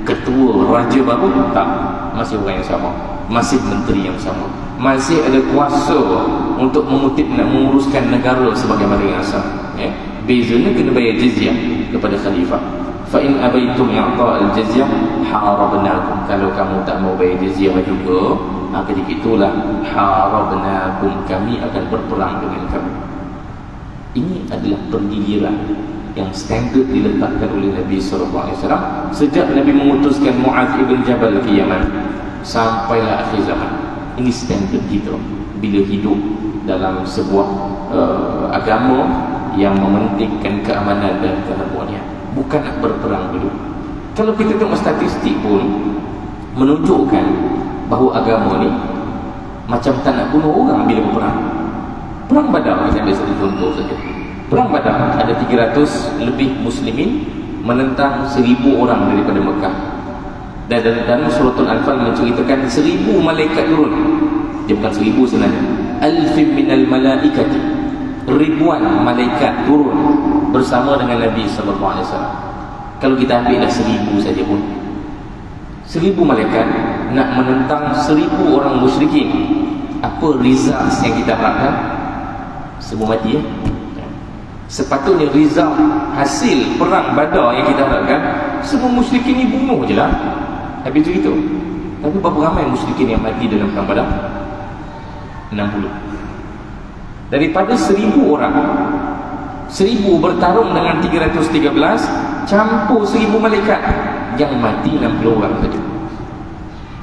S1: ketua raja baru? Tak, masih orang yang sama, masih menteri yang sama, masih ada kuasa untuk mengutip nak menguruskan negara sebagaimana yang asal. Bezanya kena bayar jizyah kepada khalifah. Fa in abaitum i'ta' al-jizyah harabnakum. Kalau kamu tak mau bayar jizyah juga, ketika itulah harabnakum, kami akan berperang dengan kamu. Ini adalah penggiliran yang standard diletakkan oleh Nabi SAW sejak Nabi memutuskan Mu'adz ibn Jabal ke Yaman sampailah akhir zaman. Ini standard kita bila hidup dalam sebuah agama yang mementingkan keamanan dan keharmonian, bukan nak berperang dulu. Kalau kita tengok statistik pun menunjukkan bahawa agama ni macam tak nak bunuh orang bila berperang. Perang Badar, saya ambil satu contoh saja. Perang Badar ada 300 lebih muslimin menentang 1000 orang daripada Mekah. Dan dalam suratul Anfal menceritakan 1000 malaikat turun. Dia bukan 1000 sebenarnya, alfim minal malaikati, ribuan malaikat turun bersama dengan Nabi SAW. Kalau kita ambil dah 1000 saja pun, 1000 malaikat nak menentang 1000 orang musyrikin, apa result yang kita harapkan? Semua mati ya. Sepatutnya result hasil perang Badar yang kita harapkan, semua musyrikin ni bunuh je lah, habis tu gitu. Tapi berapa ramai musyrikin yang mati dalam perang Badar? 60. Daripada 1000 orang, 1000 bertarung dengan 313, campur 1000 malaikat, yang mati 60 orang saja.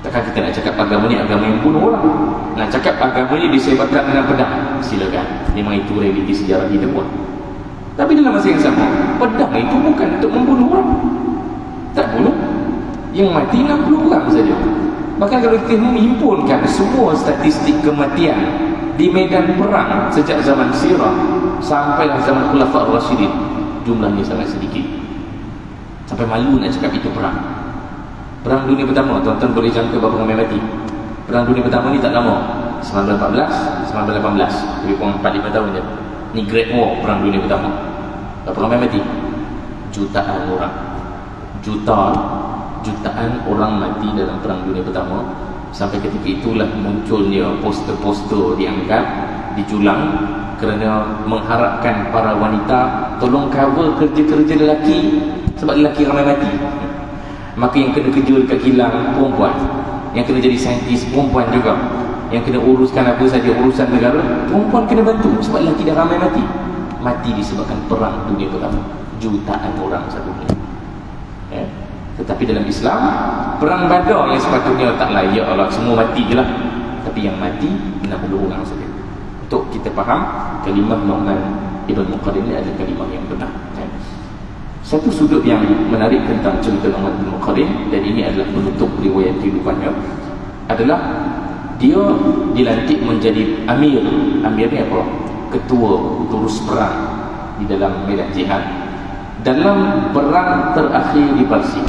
S1: Takkan kita nak cakap agama ni agama yang bunuh orang. Nak cakap agama ni disebarkan dengan pedang, silakan, memang itu realiti sejarah kita pun. Tapi dalam masa yang sama, pedang itu bukan untuk membunuh orang. Tak bunuh, yang mati 60 orang saja. Bahkan kalau kita menghimpunkan semua statistik kematian di medan perang sejak zaman sirah sampailah zaman Khulafa' Ar-Rasyidin, jumlahnya sangat sedikit, sampai malu nak cakap itu perang. Perang dunia pertama, tuan-tuan boleh jangka berapa ramai mati? Perang dunia pertama ni tak lama, 1914, 1918, lebih kurang 4-5 tahun je. Ni Great War, perang dunia pertama. Berapa ramai mati? Jutaan orang. Jutaan orang mati dalam perang dunia pertama. Sampai ketika itulah munculnya poster-poster diangkat, dijulang kerana mengharapkan para wanita tolong cover kerja-kerja lelaki, sebab lelaki ramai mati. Maka yang kena kerja dekat kilang perempuan, yang kena jadi saintis perempuan juga, yang kena uruskan apa saja urusan negara perempuan kena bantu, sebab lelaki dah ramai mati disebabkan perang dunia pertama. Jutaan orang satu dunia. Tetapi dalam Islam, perang Badar yang sepatutnya tak layak Allah, semua mati je lah, tapi yang mati 60 orang saja. Untuk kita faham, kalimah Nu'man Ibn Muqarrin ini adalah kalimah yang benar. Satu sudut yang menarik tentang cerita Nu'man Ibn Muqarrin, dan ini adalah penutup riwayat kehidupannya, adalah dia dilantik menjadi amir. Amir ni apa? Ketua terus perang di dalam medan jihad dalam perang terakhir di Parsi.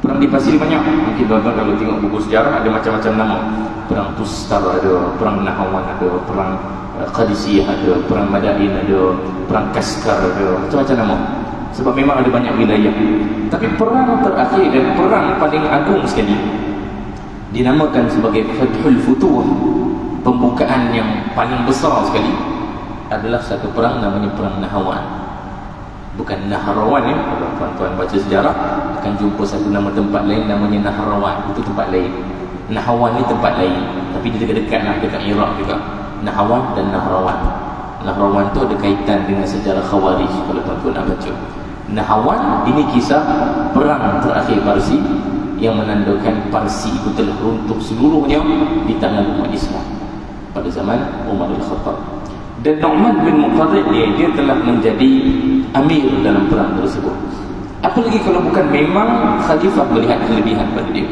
S1: Perang di Parsi banyak, mungkin tuan-tuan kalau tengok buku sejarah ada macam-macam nama. Perang Tustar ada, perang Nahawan ada, perang Qadisiyah ada, perang Madain ada, perang Kaskar ada, macam-macam nama. Sebab memang ada banyak wilayah. Tapi perang terakhir dan perang paling agung sekali dinamakan sebagai Fathul Futuh, pembukaan yang paling besar sekali, adalah satu perang namanya perang Nahawan. Bukan Nahrawan ya. Kalau tuan-tuan baca sejarah akan jumpa satu nama tempat lain namanya Nahrawan, itu tempat lain. Nahawan ni tempat lain, tapi dia dekat-dekat lah, dekat Iraq juga. Nahawan dan Nahrawan. Nahrawan tu ada kaitan dengan sejarah Khawarij kalau tuan-tuan nak baca. Nahawan ini kisah perang terakhir Parsi yang menandakan Parsi itu telah runtuh seluruhnya di tangan umat Islam pada zaman Umar Al-Khattab. Dan Nu'man bin Muqarrin dia telah menjadi amir dalam perang tersebut. Apalagi kalau bukan memang khalifah melihat kelebihan pada dia.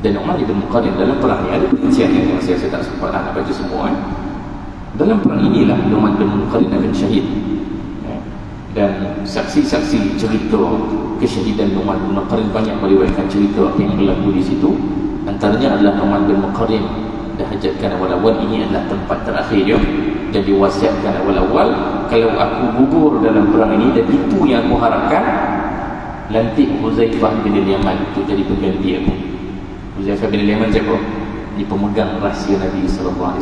S1: Dan Nu'man bin Muqarrin dalam perang ini ada perincian yang saya tak sempat nak baca semua. Dalam perang inilah Nu'man bin Muqarrin akan syahid. Dan saksi-saksi cerita kesyahidan Nu'man bin Muqarrin banyak meriwayatkan cerita apa yang berlaku di situ. Antaranya adalah Nu'man bin Muqarrin dah hajatkan awal-awal, ini adalah tempat terakhir dia. dan diwasiatkan awal-awal, kalau aku gugur dalam perang ini, dan itu yang aku harapkan, lantik Huzaifah bin Yaman itu jadi pengganti aku. Huzaifah bin Yaman siapa? Dia pemegang rahsia Nabi SAW.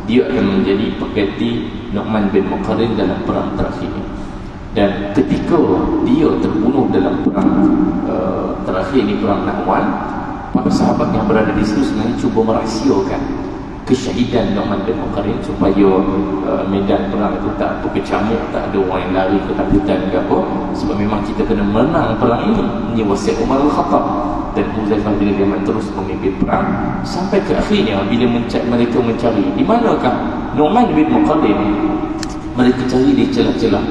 S1: Dia akan menjadi pengganti Nu'man bin Muqarrin dalam perang terakhir ini. Dan ketika dia terbunuh dalam perang terakhir ini, perang Nahwan, para sahabat yang berada di situ sebenarnya cuba merahsiakan kesyahidan Nu'man bin Muqarrin supaya medan perang itu tak berkecamuk, tak ada orang yang lari ketakutan ke apa, sebab memang kita kena menang perang ini. Ini wasiat Umar Al-Khattab. Dan Huzaifah bin Yaman terus memimpin perang sampai ke akhirnya bila mereka mencari di manakah Nu'man bin Muqarrin, mereka cari di celah-celah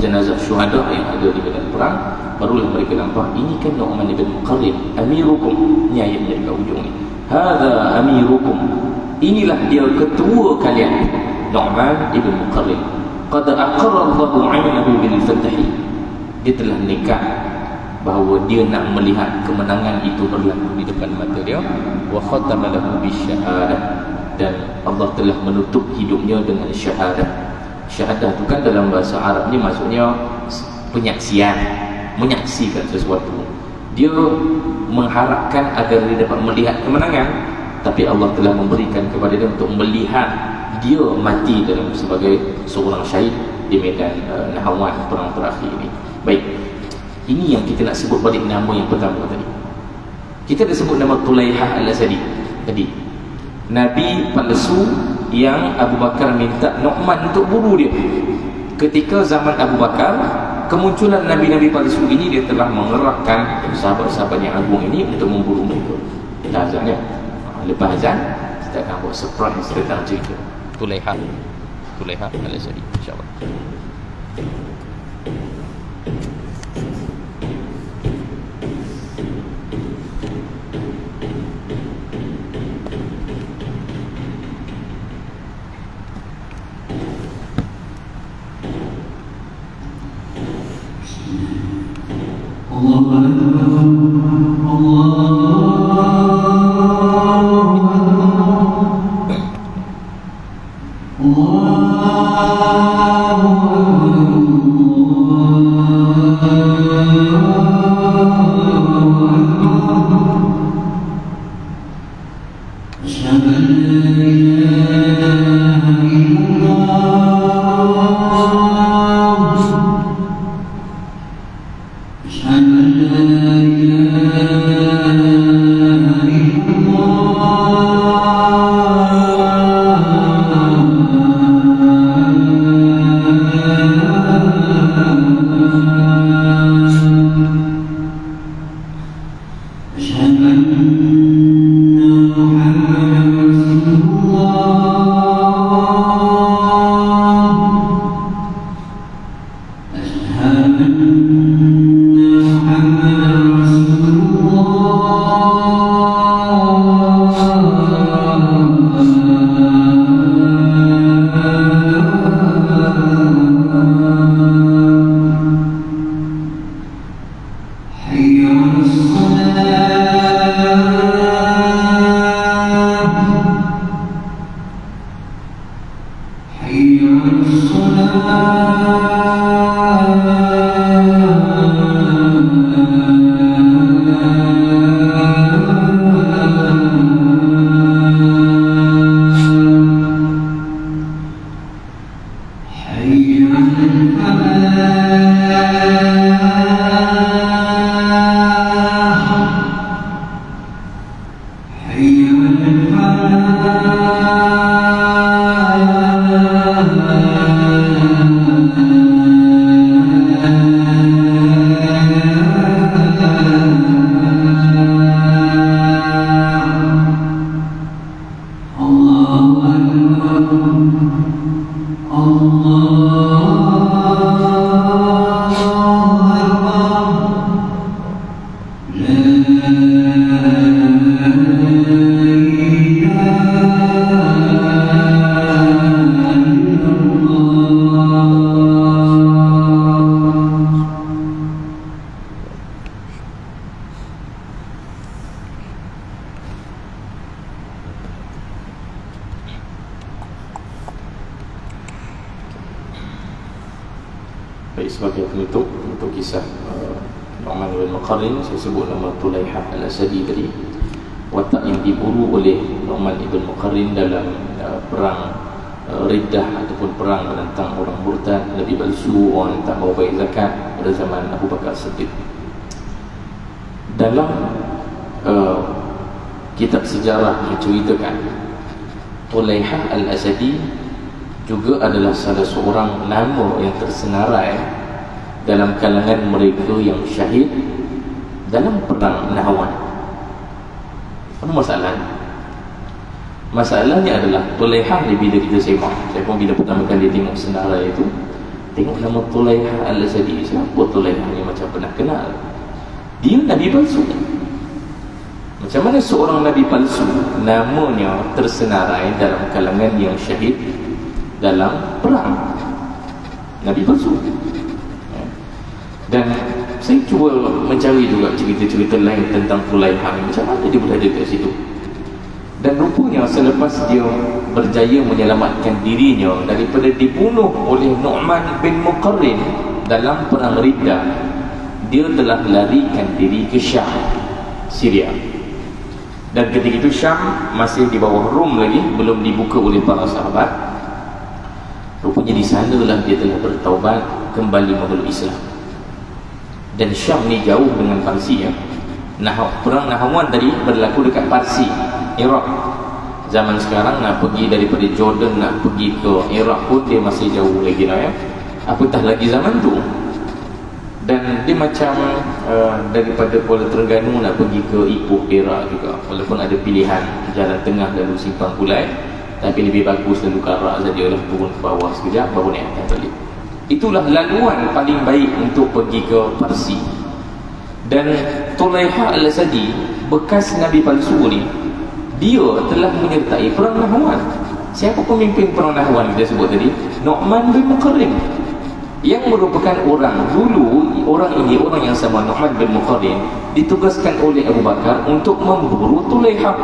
S1: jenazah syuhada yang ada di medan perang, barulah mereka nampak ini kan Nu'man bin Muqarrin, amirukum. Ini ayat dari ujung ni, hadza amirukum, inilah dia ketua kalian, Nu'man bin Muqarrin. Qad aqarra Allahu 'aynahu bil fathi, dia telah nikah bahawa dia nak melihat kemenangan itu berlaku di depan mata dia. Wa khatama lahu bisyahadah, dan Allah telah menutup hidupnya dengan syahadah. Syahadah itu kan dalam bahasa Arab ni maksudnya penyaksian, menyaksikan sesuatu. Dia mengharapkan agar dia dapat melihat kemenangan, tapi Allah telah memberikan kepada dia untuk melihat dia mati dalam sebagai seorang syahid di medan Nahwan, perang terakhir ini. Baik, ini yang kita nak sebut balik nama yang pertama tadi. Kita dah sebut nama Tulaihah Al-Asadi tadi, Nabi palsu yang Abu Bakar minta Nu'man untuk bunuh dia. Ketika zaman Abu Bakar, kemunculan Nabi-Nabi palsu ini, dia telah mengerahkan sahabat-sahabat yang agung ini untuk membunuh mereka. Kita azan ya. Lepas azan kita akan buat surprise tentang cerita Tulaihah Al-Asadi, insyaAllah. Baik, sebagai penutup untuk kisah Nu'man bin Muqarrin, saya sebut nama Tulaihah al-Asadi tadi. Watak yang diburu oleh Nu'man bin Muqarrin dalam perang Riddah ataupun perang menentang orang murtad, Nabi palsu, orang tak mau bayar zakat pada zaman Abu Bakar Siddiq. Dalam kitab sejarah menceritakan Tulaihah al-Asadi juga adalah salah seorang nama yang tersenarai dalam kalangan mereka yang syahid dalam perang Nahwan. Apa masalahnya? Masalahnya adalah Tulaihah ni bila kita semak, saya pun bila pertama kali tengok senarai itu, tengok nama Tulaihah al-Asadi, siapa Tulaihah ni macam pernah kenal. Dia Nabi palsu. Macam mana seorang Nabi palsu namanya tersenarai dalam kalangan yang syahid dalam perang Nabi palsu? Dan saya cuba mencari juga cerita-cerita lain tentang Tulaihah ni, macam mana dia berada kat situ. Dan rupanya selepas dia berjaya menyelamatkan dirinya daripada dibunuh oleh Nu'man bin Muqarrin dalam perang Riddah, dia telah larikan diri ke Syam, Syria. Dan ketika itu Syam masih di bawah Rom lagi, belum dibuka oleh para sahabat. Rupanya di sanalah dia telah bertaubat, kembali memeluk Islam. Dan Syam ni jauh dengan Parsi ya. Perang Nahwan tadi berlaku dekat Parsi, Iraq. Zaman sekarang nak pergi daripada Jordan nak pergi ke Iraq pun dia masih jauh lagi lah ya. Apatah lagi zaman tu. Dan dia macam daripada Kuala Terengganu nak pergi ke Ipoh, Perak juga. Walaupun ada pilihan jalan tengah lalu Simpang Kulai, tapi lebih bagus lalu ke Arak saja lah, turun ke bawah sekejap baru naik atas balik. Itulah laluan paling baik untuk pergi ke Parsi. Dan Tulaihah al-Asadi, bekas Nabi palsu ni, dia telah menyertai perang Nahwan. Siapa pemimpin perang Nahwan kita sebut tadi? Nu'man bin Muqarrin, yang merupakan orang dulu, orang ini, orang yang sama Nu'man bin Muqarrin, ditugaskan oleh Abu Bakar untuk memburu Tulaihah.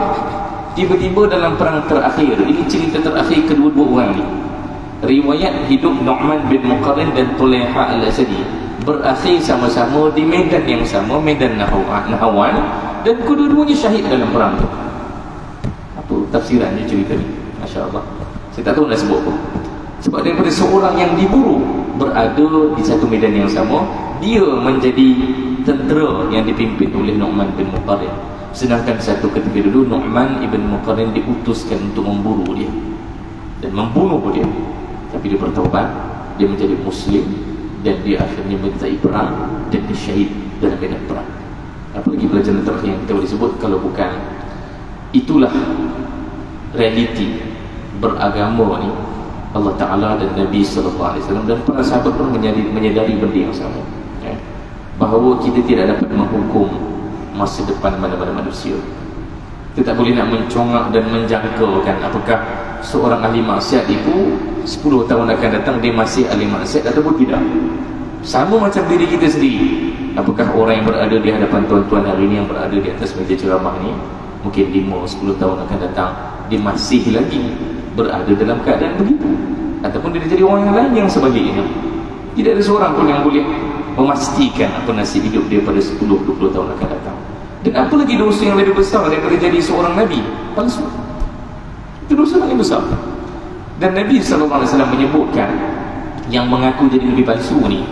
S1: Tiba-tiba dalam perang terakhir, ini cerita terakhir kedua-dua orang ni, riwayat hidup Nu'man bin Muqarrin dan Tulaihah al-Asadi berakhir sama-sama di medan yang sama, medan Nahwan, dan kedua-duanya syahid dalam perang itu. Apa tafsirannya cerita ni? Masya Allah, saya tak tahu nak sebut apa. Sebab daripada seorang yang diburu berada di satu medan yang sama, dia menjadi tentera yang dipimpin oleh Nu'man bin Muqarrin. Sedangkan satu ketika dulu Nu'man ibn Muqarrin diutuskan untuk memburu dia dan membunuh dia. Tapi dia bertaubat, dia menjadi Muslim, dan dia akhirnya menyertai perang dan dia syahid dalam medan perang. Apalagi pelajaran terakhir yang kita boleh sebut, kalau bukan itulah realiti beragama ni, Allah Ta'ala dan Nabi SAW dan para sahabat pun menyadari benda yang sama ya? Bahawa kita tidak dapat menghukum masa depan mana-mana manusia. Kita tak boleh nak mencongak dan menjangkakan apakah seorang ahli maksiat itu 10 tahun akan datang dia masih ahli maksiat ataupun tidak. Sama macam diri kita sendiri. Apakah orang yang berada di hadapan tuan-tuan hari ini, yang berada di atas meja ceramah ni, mungkin 5-10 tahun akan datang dia masih lagi berada dalam keadaan begitu, ataupun dia jadi orang yang lain yang sebaliknya. Tidak ada seorang pun yang boleh memastikan apa nasib hidup dia pada 10-20 tahun akan datang. Dan apa lagi dosa yang lebih besar daripada jadi seorang Nabi palsu? Itu dosa yang besar. Dan Nabi SAW menyebutkan yang mengaku jadi Nabi palsu ni,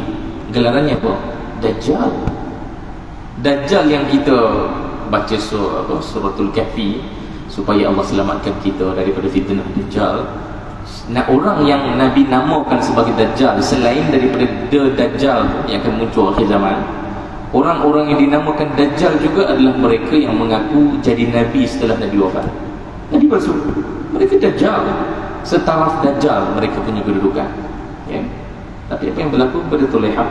S1: gelarannya apa? Dajjal. Dajjal yang kita baca suratul Kahfi supaya Allah selamatkan kita daripada fitnah Dajjal. Nah, orang yang Nabi namakan sebagai Dajjal selain daripada Dajjal yang akan muncul akhir zaman, orang-orang yang dinamakan Dajjal juga adalah mereka yang mengaku jadi Nabi setelah Nabi wafat. Nabi palsu, mereka Dajjal, setaraf Dajjal mereka punya kedudukan ya. Tapi apa yang berlaku pada Tulaihah,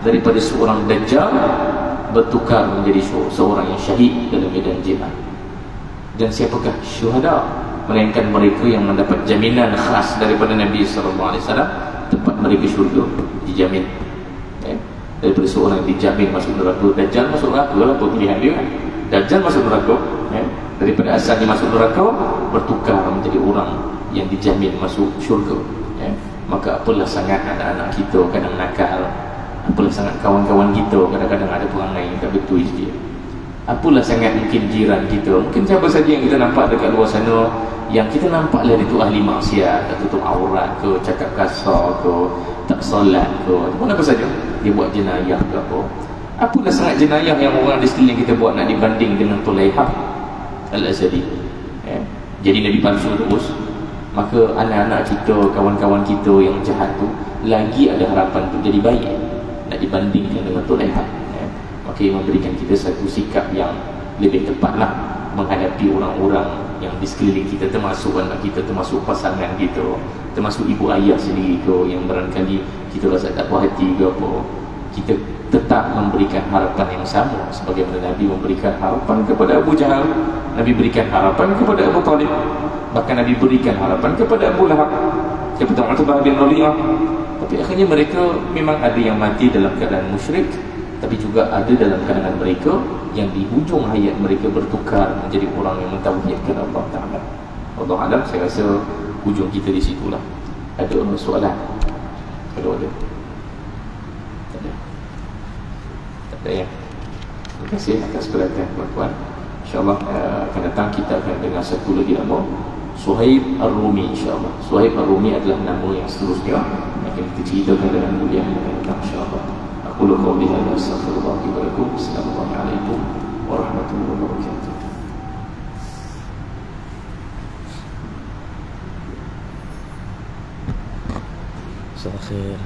S1: daripada seorang Dajjal bertukar menjadi seorang yang syahid dalam medan jihad. Dan siapakah syuhada? Melainkan mereka yang mendapat jaminan khas daripada Nabi SAW, tempat mereka syurga dijamin ya? Daripada seorang yang dijamin masuk neraka. Dajjal masuk neraka lah, apa pilihan dia kan? Dajjal masuk neraka ya? Daripada asalnya masuk neraka bertukar menjadi orang yang dijamin masuk syurga ya? Maka apalah sangat anak-anak kita kadang nakal, Apalah sangat kawan-kawan kita kadang-kadang ada perangai yang tak betul sikit. Apalah sangat mungkin jiran kita, mungkin siapa saja yang kita nampak dekat luar sana, yang kita nampak lah itu ahli maksiat, tak tutup aurat ke, cakap kasar ke, tak solat ke, ataupun apa saja, dia buat jenayah ke apa. Apalah sangat jenayah yang orang di sekeliling kita buat nak dibanding dengan Tulaihah Al-Azadi. Jadi Nabi palsu terus, maka anak-anak kita, kawan-kawan kita yang jahat tu lagi ada harapan untuk jadi baik nak dibandingkan dengan Tulaihah. Maka ia memberikan kita satu sikap yang lebih tepatlah menghadapi orang-orang yang di sekeliling kita, termasuk anak kita, termasuk pasangan kita, termasuk ibu ayah sendiri ke, yang barangkali kita rasa tak puas hati ke apa. Kita tetap memberikan harapan yang sama sebagaimana Nabi memberikan harapan kepada Abu Jahal, Nabi berikan harapan kepada Abu Talib, bahkan Nabi berikan harapan kepada Abu Lahab, kepada Utbah bin Rabi'ah. Tapi akhirnya mereka memang ada yang mati dalam keadaan musyrik, tapi juga ada dalam kalangan mereka yang di hujung hayat mereka bertukar menjadi orang yang mentauhidkan Allah Ta'ala. Allah Alam, saya rasa hujung kita di situlah. Ada soalan? Kalau ada? Tak ada? Tak ada ya? Terima kasih atas perhatian tuan-tuan. InsyaAllah akan datang kita akan dengar satu lagi nama, Suhaib Ar-Rumi, insyaAllah. Suhaib Ar-Rumi adalah nama yang seterusnya yang kita ceritakan dalam kuliah yang akan datang, insyaAllah. Aku qawli hadza astaghfirullah li wa lakum. Assalamualaikum warahmatullahi wabarakatuh.
S2: Masya Allah khair.